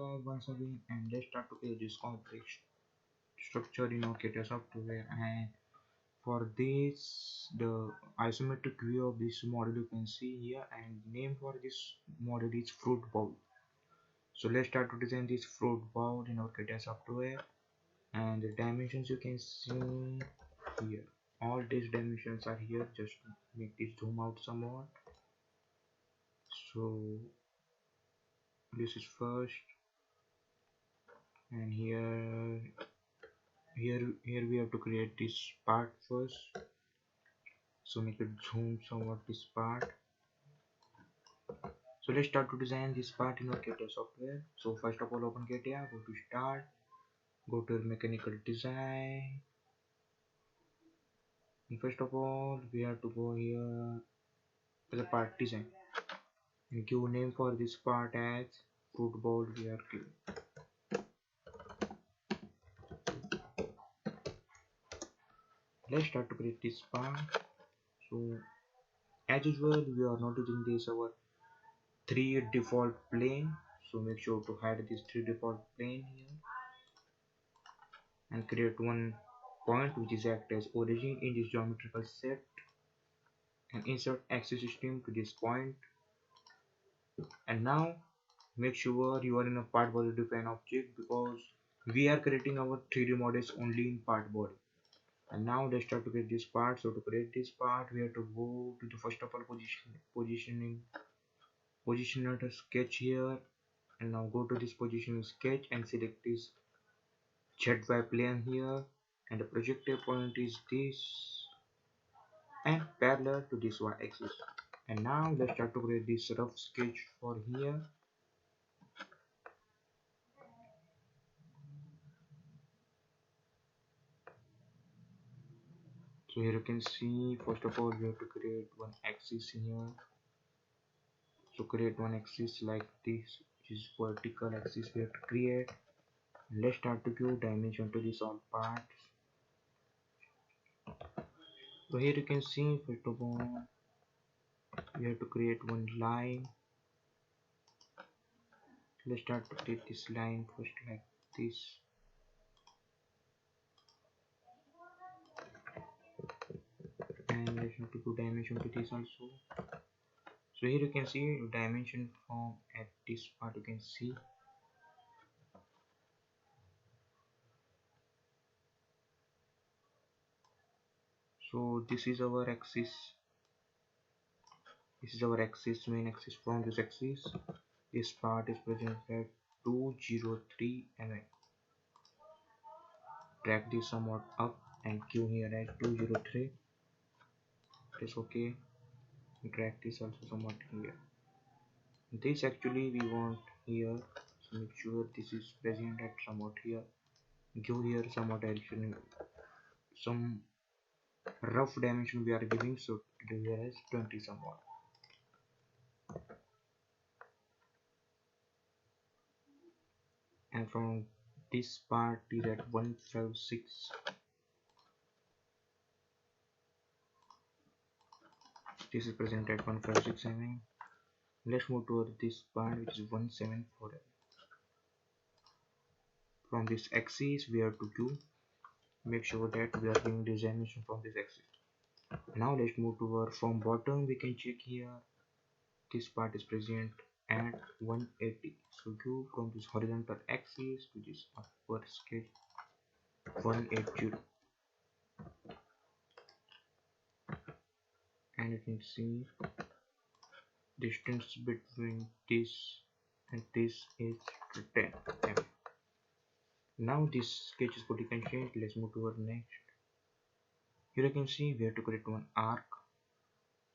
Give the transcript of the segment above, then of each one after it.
guys once again, and let's start to create this complex structure in our Catia software. And for this, the isometric view of this model you can see here, and name for this model is fruit bowl. So let's start to design this fruit bowl in our Catia software, and the dimensions you can see here. All these dimensions are here. Just make this zoom out somewhat. So this is first, and here we have to create this part first. So make it zoom somewhat this part. So let's start to design this part in our Catia software. So first of all, open Catia, go to start, go to mechanical design, and first of all we have to go here to the part design and give name for this part as fruit bowl. We are giving. Let's start to create this part. So as usual, we are not using this our 3 default plane, so make sure to hide this 3 default plane here and create one point which is act as origin in this geometrical set, and insert axis system to this point. And now make sure you are in a part body define object, because we are creating our 3D models only in part body. And now let's start to create this part. So to create this part, we have to go to the first of all positioner to sketch here, and now go to this positioning sketch and select this ZY plane here, and the projective point is this and parallel to this Y axis. And now let's start to create this rough sketch for here. So here you can see, first of all we have to create one axis here. So create one axis like this, which is vertical axis we have to create. And let's start to give dimension to this all parts. So here you can see, first of all we have to create one line. Let's start to create this line first like this. And let's have to do dimension to this also. So here you can see dimension from at this part you can see. So this is our axis. This is our axis, main axis. From this axis, this part is present at 203 mm. Drag this somewhat up and give here at 203. It is okay. Drag this also somewhat here. This actually we want here, so make sure this is present at somewhat here. Give here somewhat direction, some rough dimension we are giving, so here is 20 somewhat. And from this part is at 156. This is present at 156 mm. Let's move toward this part which is 174 mm. From this axis we have to do, make sure that we are giving this dimension from this axis. Now let's move toward from bottom. We can check here this part is present at 180, so go from this horizontal axis to this upward scale 180, and you can see distance between this and this is 10 mm. Now this sketch is pretty constrained. Let's move to our next. Here you can see we have to create one arc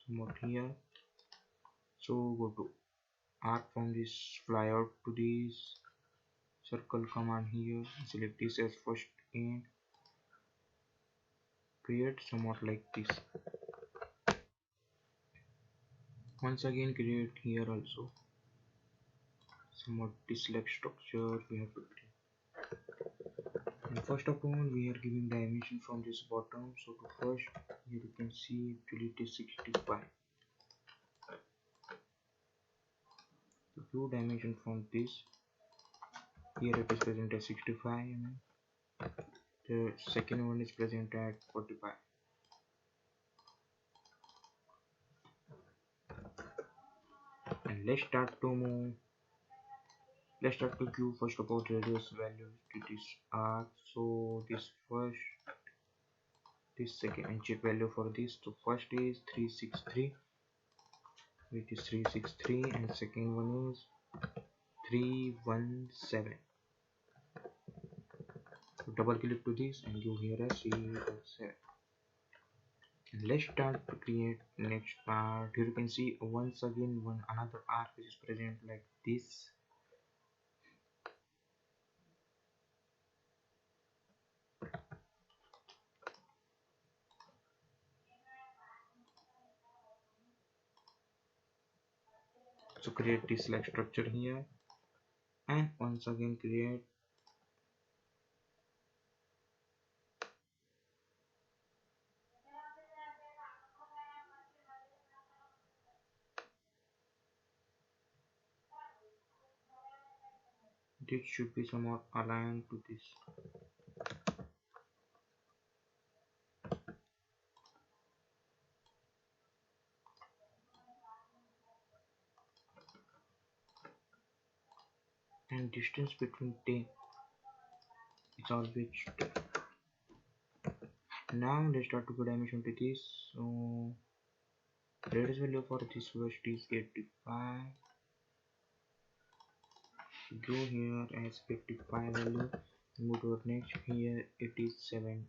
somewhat here. So go to arc, from this fly out to this circle command here, select this as first and create somewhat like this. Once again create here also somewhat this like structure we have to create. And first of all we are giving dimension from this bottom. So to first, here you can see actually it is 65. To give dimension from this, Here it is present at 65 mm. The second one is present at 45. And let's start to view first about radius value to this arc. So this second and check value for this. So first is 363, which is 363, and second one is 317. So double click to this and give here a 317. And let's start to create next part. Here you can see once again another arc which is present like this. So create this like structure here, and once again create this should be somewhat aligned to this. And distance between 10 is always 10. Now let's start to put dimension to this. So radius value for this first is 85. Go here as 55 value. Move to next. Here it is 70.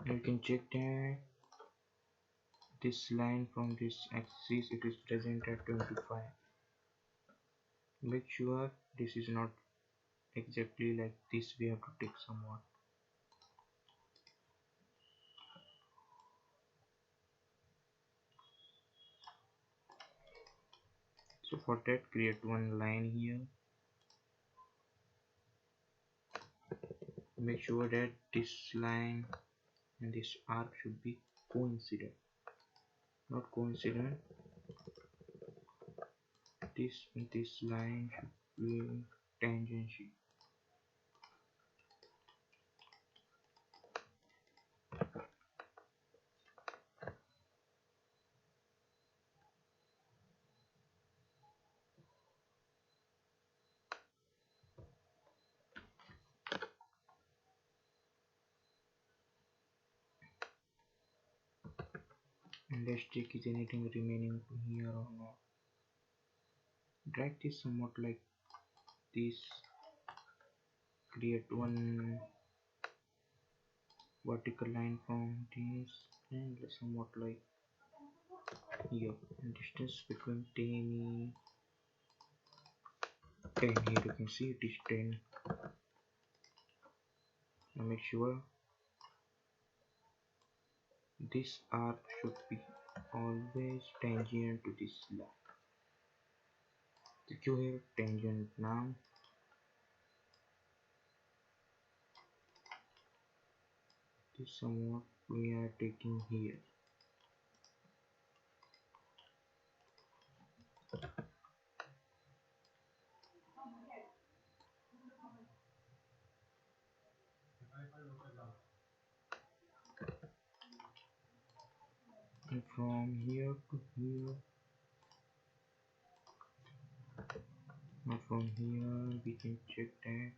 You can check that this line from this axis it is present at 25. Make sure this is not exactly like this. We have to take somewhat. So for that, create one line here. Make sure that this line and this arc should be coincident, not coincident. This and this line should be tangential. And let's check is anything remaining here or not. Drag this somewhat like this. Create one vertical line from this and somewhat like here. And distance between 10 here you can see it is 10. Now make sure this arc should be always tangent to this line. Click here tangent now. This somewhat we are taking here. And from here to here, now from here we can check that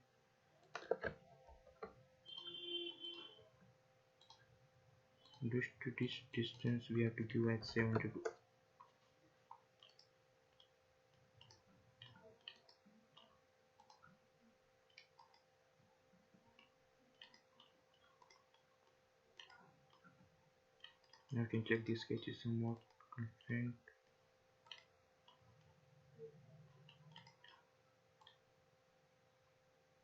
this to this distance we have to give at 72. Now you can check this sketch is somewhat different.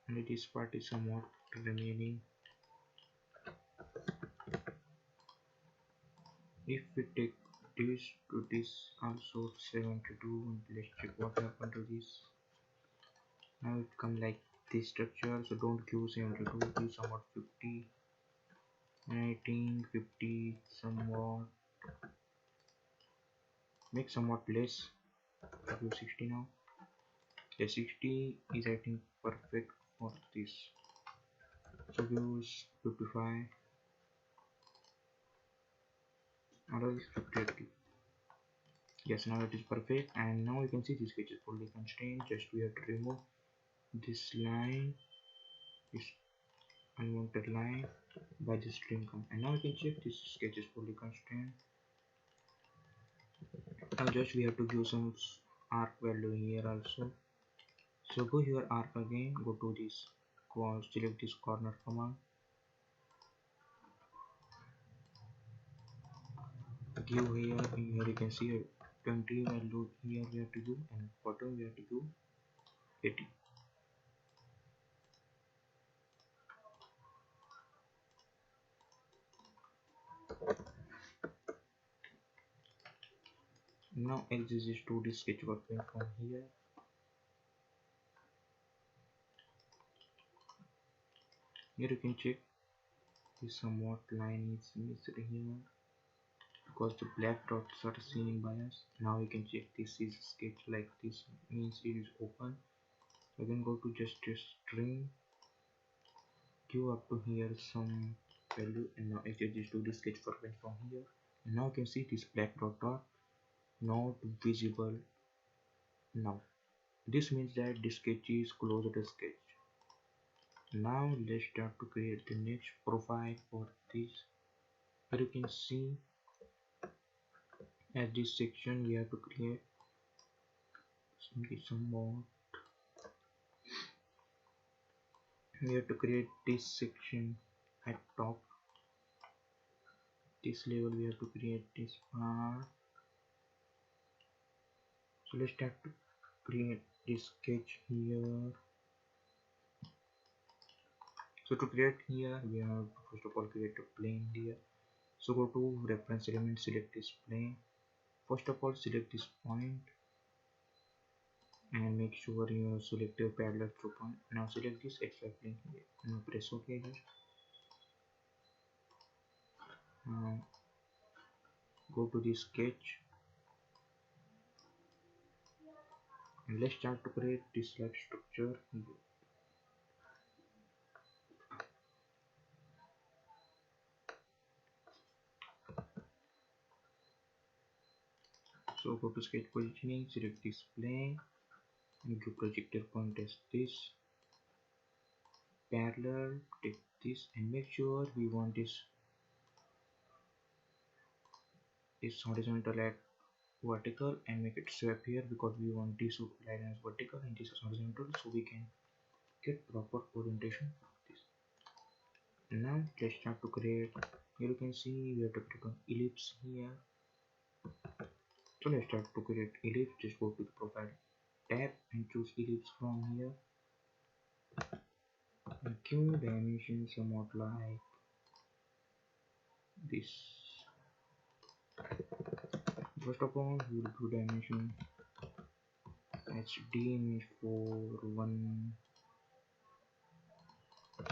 And this part is somewhat remaining. If we take this to this also 72, let's check what happened to this. Now it come like this structure, so don't give 72, give somewhat 50, and I think 50 somewhat, make somewhat less, give 60 now. The 60 is I think perfect for this, so give 55, and else 50. Yes, now it is perfect, and now you can see this sketch is fully constrained. Just we have to remove this line, this unwanted line, by this string count, and now you can check this sketch is fully constrained. Now just we have to give some arc value here also. So go here, arc again, go to this, select this corner command, give here you can see 20 value here we have to do, and bottom we have to do 80. Now ANSYS is 2D sketch working from here. Here you can check this somewhat line is missed here because the black dots are seen by us. Now you can check this is sketch like this, means it is open. So I can go to just a string, give up to here some value, and now ANSYS 2D sketch working from here. And now you can see this black dot are not visible now. This means that the sketch is closed to sketch. Now let's start to create the next profile for this. Here you can see at this section we have to create some more. We have to create this section at top. This level we have to create this part. So let's start to create this sketch here. So to create here we have to first of all create a plane here. So go to reference element, select this plane. First of all select this point and make sure you select your parallel through point. Now select this XY plane here. Now press OK here. Now go to the sketch and let's start to create this slab structure here. So go to sketch positioning, select this plane and give projector point as this, parallel, take this and make sure we want this horizontal at vertical and make it swap here because we want this line as vertical and this is horizontal, so we can get proper orientation of this. And now let's start to create. Here you can see we have to click on ellipse here. So let's start to create ellipse. Just go to the profile tab and choose ellipse from here and give dimension somewhat like this. First of all we will do dimension HD means for 1.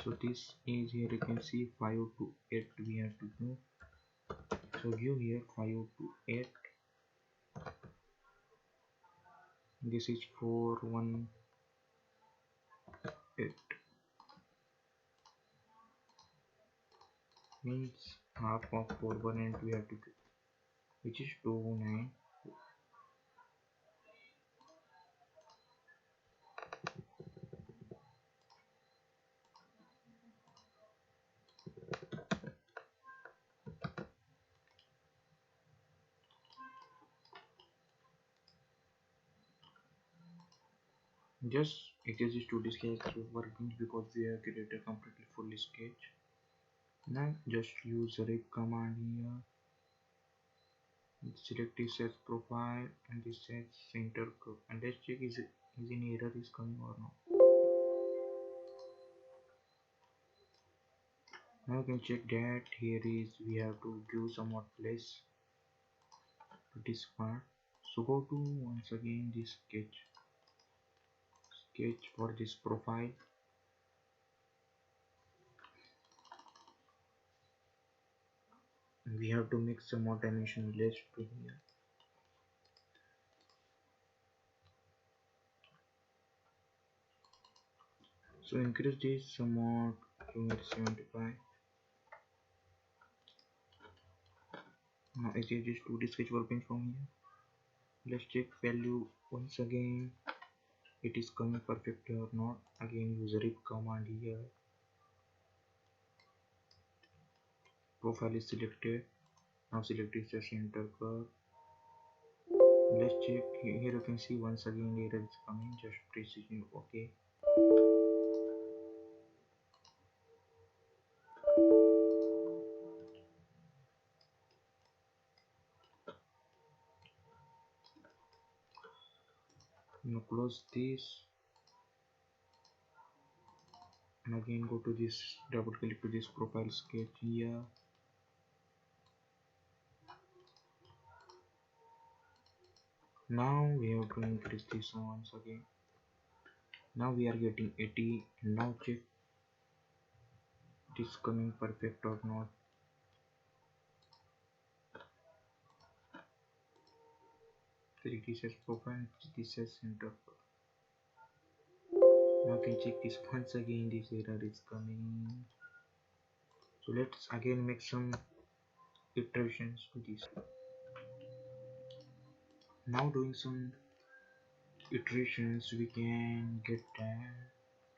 So this is, here you can see 5 to 8 we have to do. So give here 5 to 8. This is 4 1 8 means half of 4 1 and we have to do, which is 2 9. Just exist to this sketch working because we have created a completely full sketch. Now just use rig command here. Select this as profile and this as center curve, and let's check is any error is coming or not. Now you can check that here is we have to give somewhat place to this part. So go to once again this sketch for this profile We have to make some more dimension less to here. So increase this somewhat to 75. Now I change this to the sketch workbench from here. Let's check value once again. It is coming perfect or not. Again use rip command here. Profile is selected. Now select this center curve. Let's check here. You can see once again error is coming. Just precision OK. Now close this and again go to this, double click to this profile sketch here. Now we have to increase this once again. Now we are getting 80. Now check this coming perfect or not. Select this as profile, this as center. Now can check this once again. This error is coming. So let's again make some iterations to this. Now doing some iterations, we can get that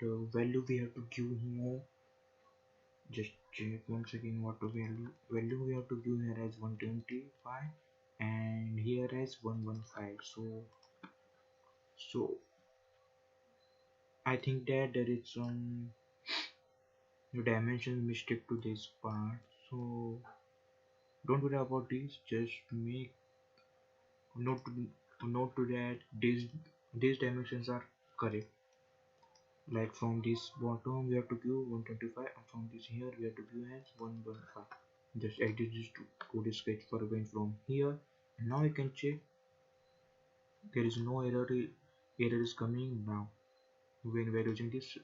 the value we have to give here. Just check once again what the value we have to give here as 125 and here as 115. So I think that there is some dimension mistake to this part, so don't worry about this. Just make note to that these dimensions are correct. Like from this bottom we have to give 125 and from this here we have to give as 115. Just edit this to go to sketch for going from here, and now you can check there is no error is coming now when we are using this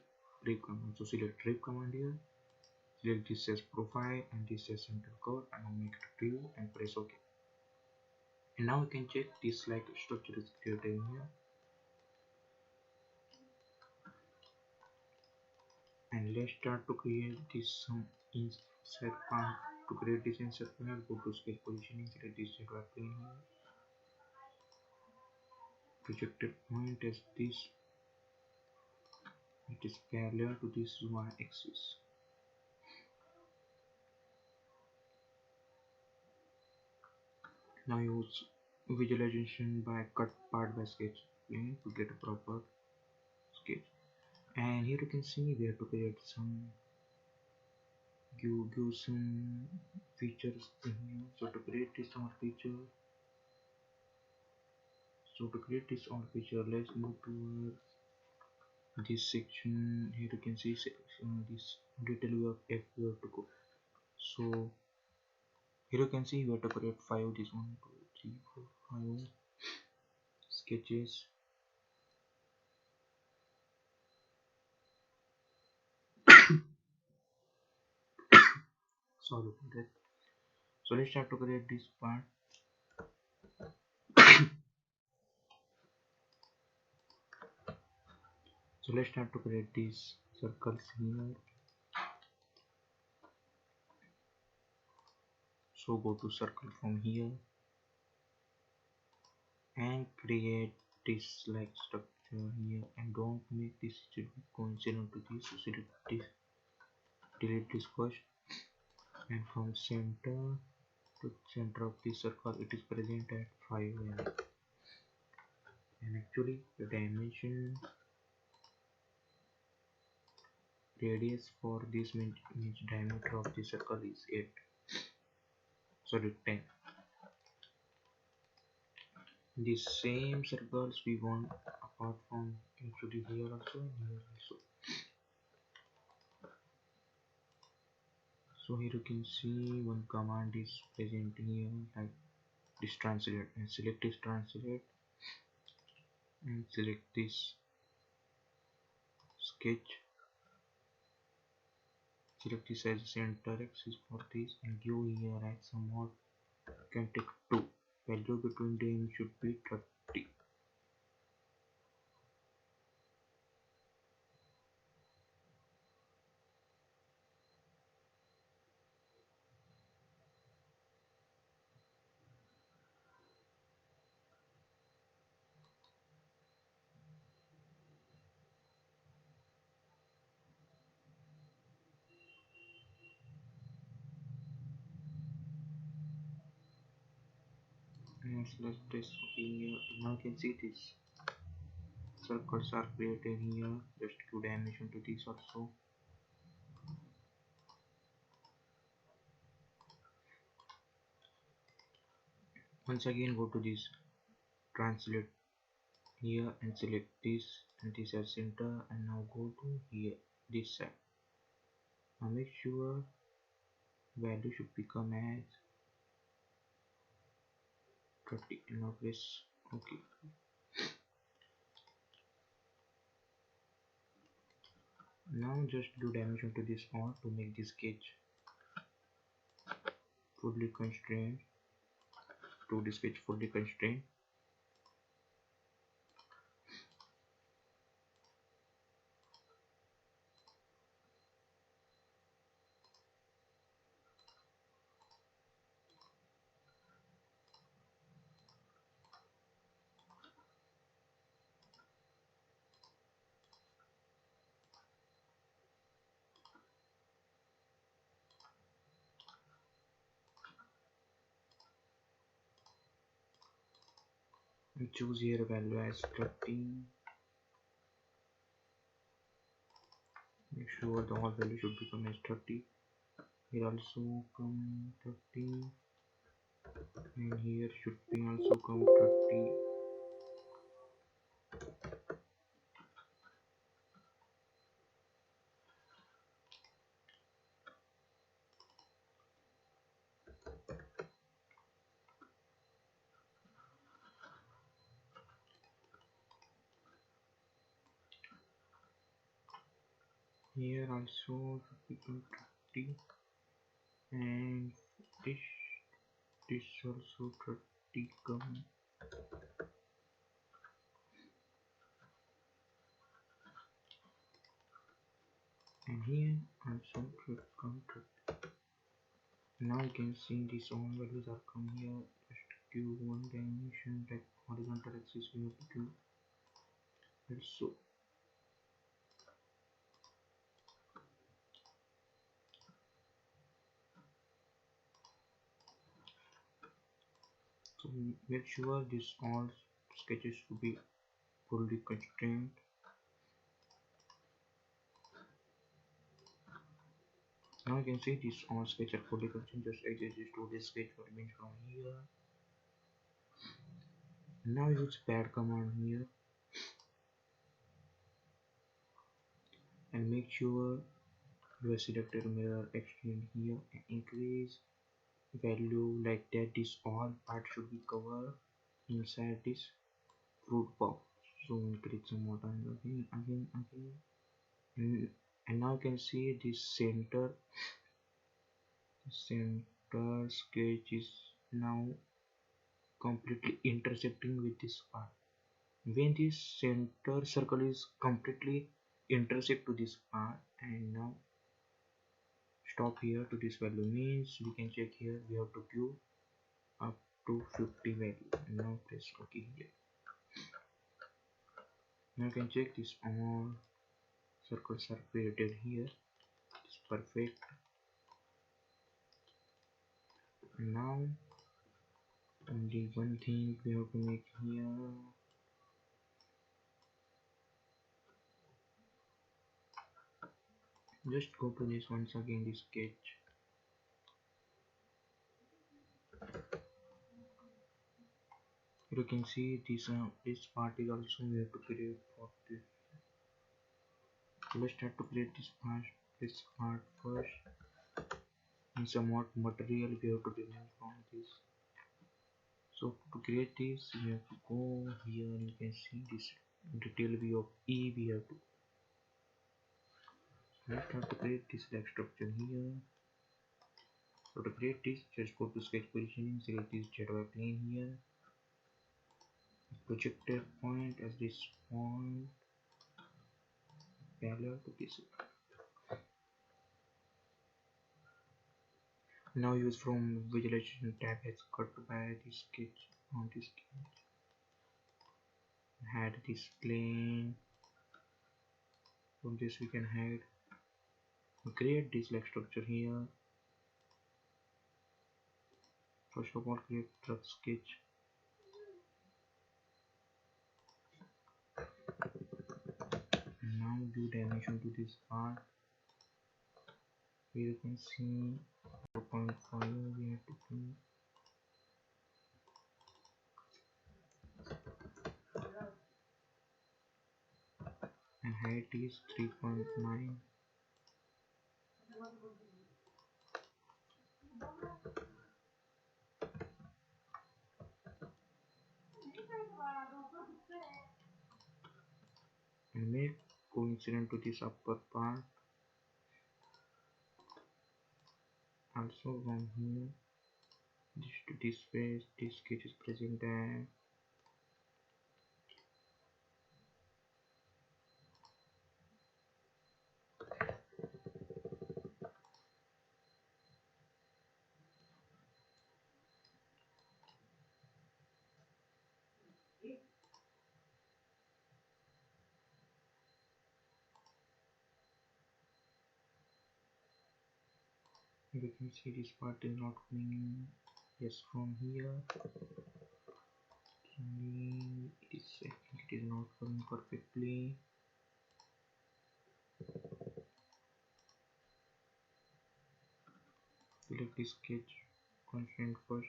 rip command. So select rip command here, select this as profile and this as center curve, and now make it view and press OK. And now you can check this like structure is created in here. And let's start to create this some insert path. To create this insert path, go to sketch positioning, select this Z-Y plane here. Projected point as this, it is parallel to this y-axis. Now use visualization by cut part by sketch plane to get a proper sketch. And here you can see we have to create some give some features in here. So to create this all feature, let's move towards this section. Here you can see section this detail view of F we have to go. So here you can see we have to create 5 this 1 2 3 4 5 sketches. Sorry for that. So let's start to create this part. So let's start to create these circles here. So go to circle from here and create this like structure here, and don't make this coincident to this. So select this, delete this first, and from center to center of this circle it is present at 5 mm. And actually the dimension radius for this means diameter of the circle is 8, sorry 10. These same circles we want apart from actually here also and here also. So here you can see one command is present here like this translate, and select this translate and select this sketch Select this as center axis for this and give here as some more. Can take 2. Value between them should be 30. And select this here. Now you can see this circles are created here. Just give dimension to this also. Once again go to this translate here and select this and this as center, and now go to here this side. Now make sure value should become as 30. Now press OK. Now just do dimension to this all to make this sketch fully constrained. To this sketch fully constrained. And choose here value as 30. Make sure the whole value should become as 30. Here also come 30, and here should be also come 30. Here also should become 30, and this also 30 come, and here also should come 30. Now you can see these all values are come here. Just give one dimension like horizontal axis we have to do also. So make sure this all sketches to be fully constrained. Now you can see this all sketch are fully constrained. Just exit this to this sketch element from here. Now use pad command here and make sure you have selected mirror extend here and increase value like that. This all part should be covered inside this fruit box. So increase some more time again, and now you can see this center sketch is now completely intersecting with this part. When this center circle is completely intersect to this part, and now stop here to this value means we can check here. We have to give up to 50 value. Now press OK here. Now you can check this all circles are created here. It's perfect. Now only one thing we have to make here. Just go to this once again, this sketch. You can see this part is also we have to create for this. So let's start to create this part first, and somewhat material we have to remove from this. So to create this, you have to go here. You can see this detail view of E. We have to let's start to create this like structure here. So to create this, just go to sketch positioning, select this ZY plane here, projected point as this point parallel to this. Now use from visualization tab as cut by this sketch on this sketch. Add this plane. From this we can hide. Create this like structure here. First of all, create rough sketch. Now do dimension to this part. Here you can see 4.5 we have to do. And height is 3.9. And make coincident to this upper part. Also from here, this to this face, this sketch is present there. You can see this part is not coming. Yes, from here it is not coming perfectly. Select the sketch constraint first.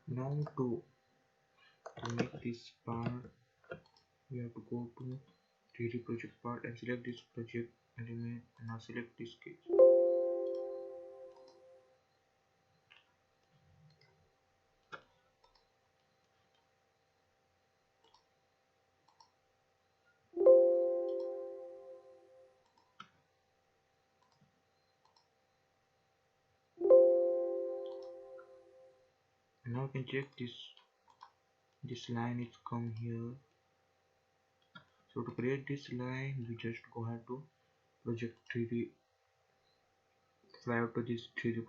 Now to make this part, we have to go to 3D project part and select this project element, and now select this sketch. And now you can check this line is come here. So to create this line, we just go ahead to project 3D, fly out to this 3D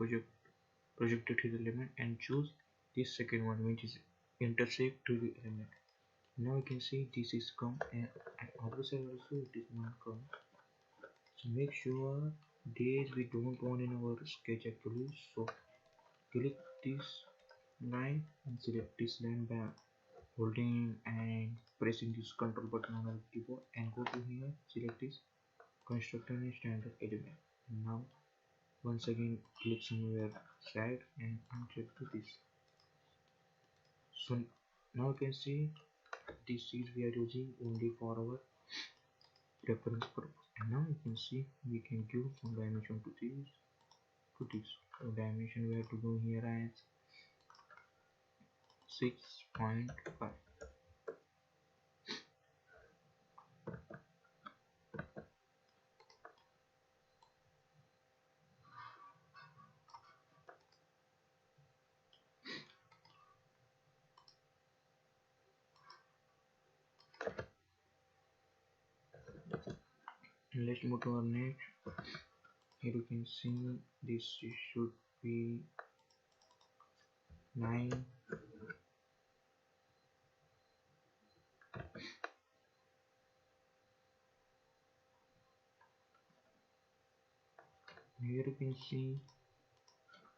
projected 3D element and choose this second one, which is intersect 3D element. Now you can see this is come, and at other side also it is not come. So make sure this we don't want in our sketch actually. So click this line and select this line by holding and pressing this control button on the keyboard, and go to here, select this constructor and standard element. Now once again click somewhere side and uncheck to this. So now you can see this is we are using only for our reference purpose. And now you can see we can give some dimension to this. So dimension we have to go here as 6.5. Let's move to our next. Here you can see this should be 9. Here you can see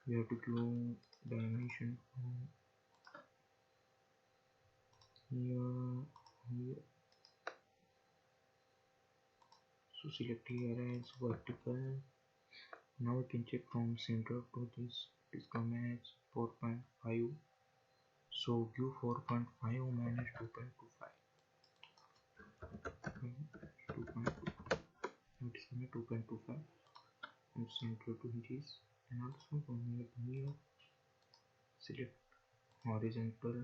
we have to give dimension from here. So select here as vertical. Now we can check from center to this comes 4.5. So give 4.5 minus 2.25. 2.25. It is coming 2.25 from center to this, and also from here to here select horizontal,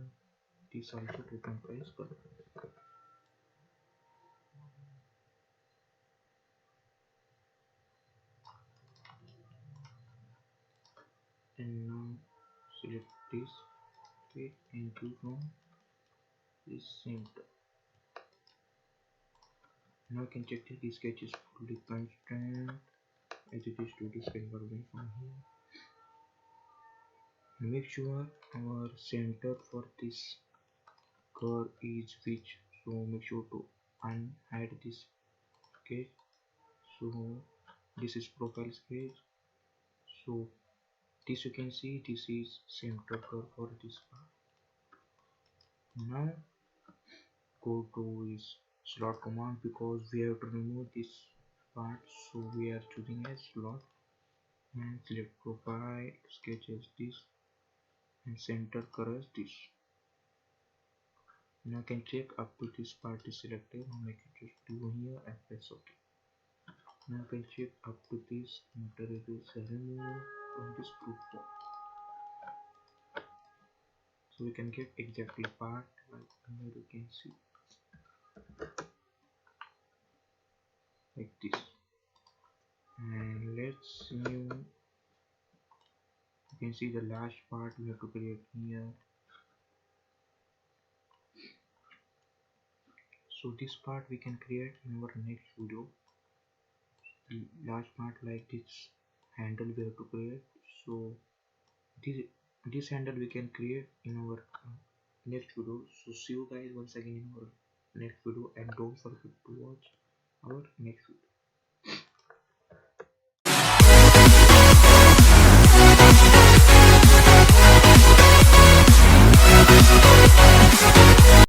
this also to compress color. And now select this sketch and click on this center. Now I can check that this sketch is fully constant as it is to this convergence from here. Make sure our center for this curve is which, so make sure to unhide this sketch. So this is profile sketch, so this you can see this is center curve for this part. Now go to this slot command because we have to remove this part, so we are choosing as slot and select profile sketch as this and center curve as this. Now I can check up to this part is selected. Now make it just do here and press OK. Now I can check up to this material is removed from this group form. So we can get exactly part like here you can see like this. And let's new, you can see the last part we have to create here. So this part we can create in our next video. The last part like this handle we have to create. So this handle we can create in our next video. So see you guys once again in our next video, and don't forget to watch our next video.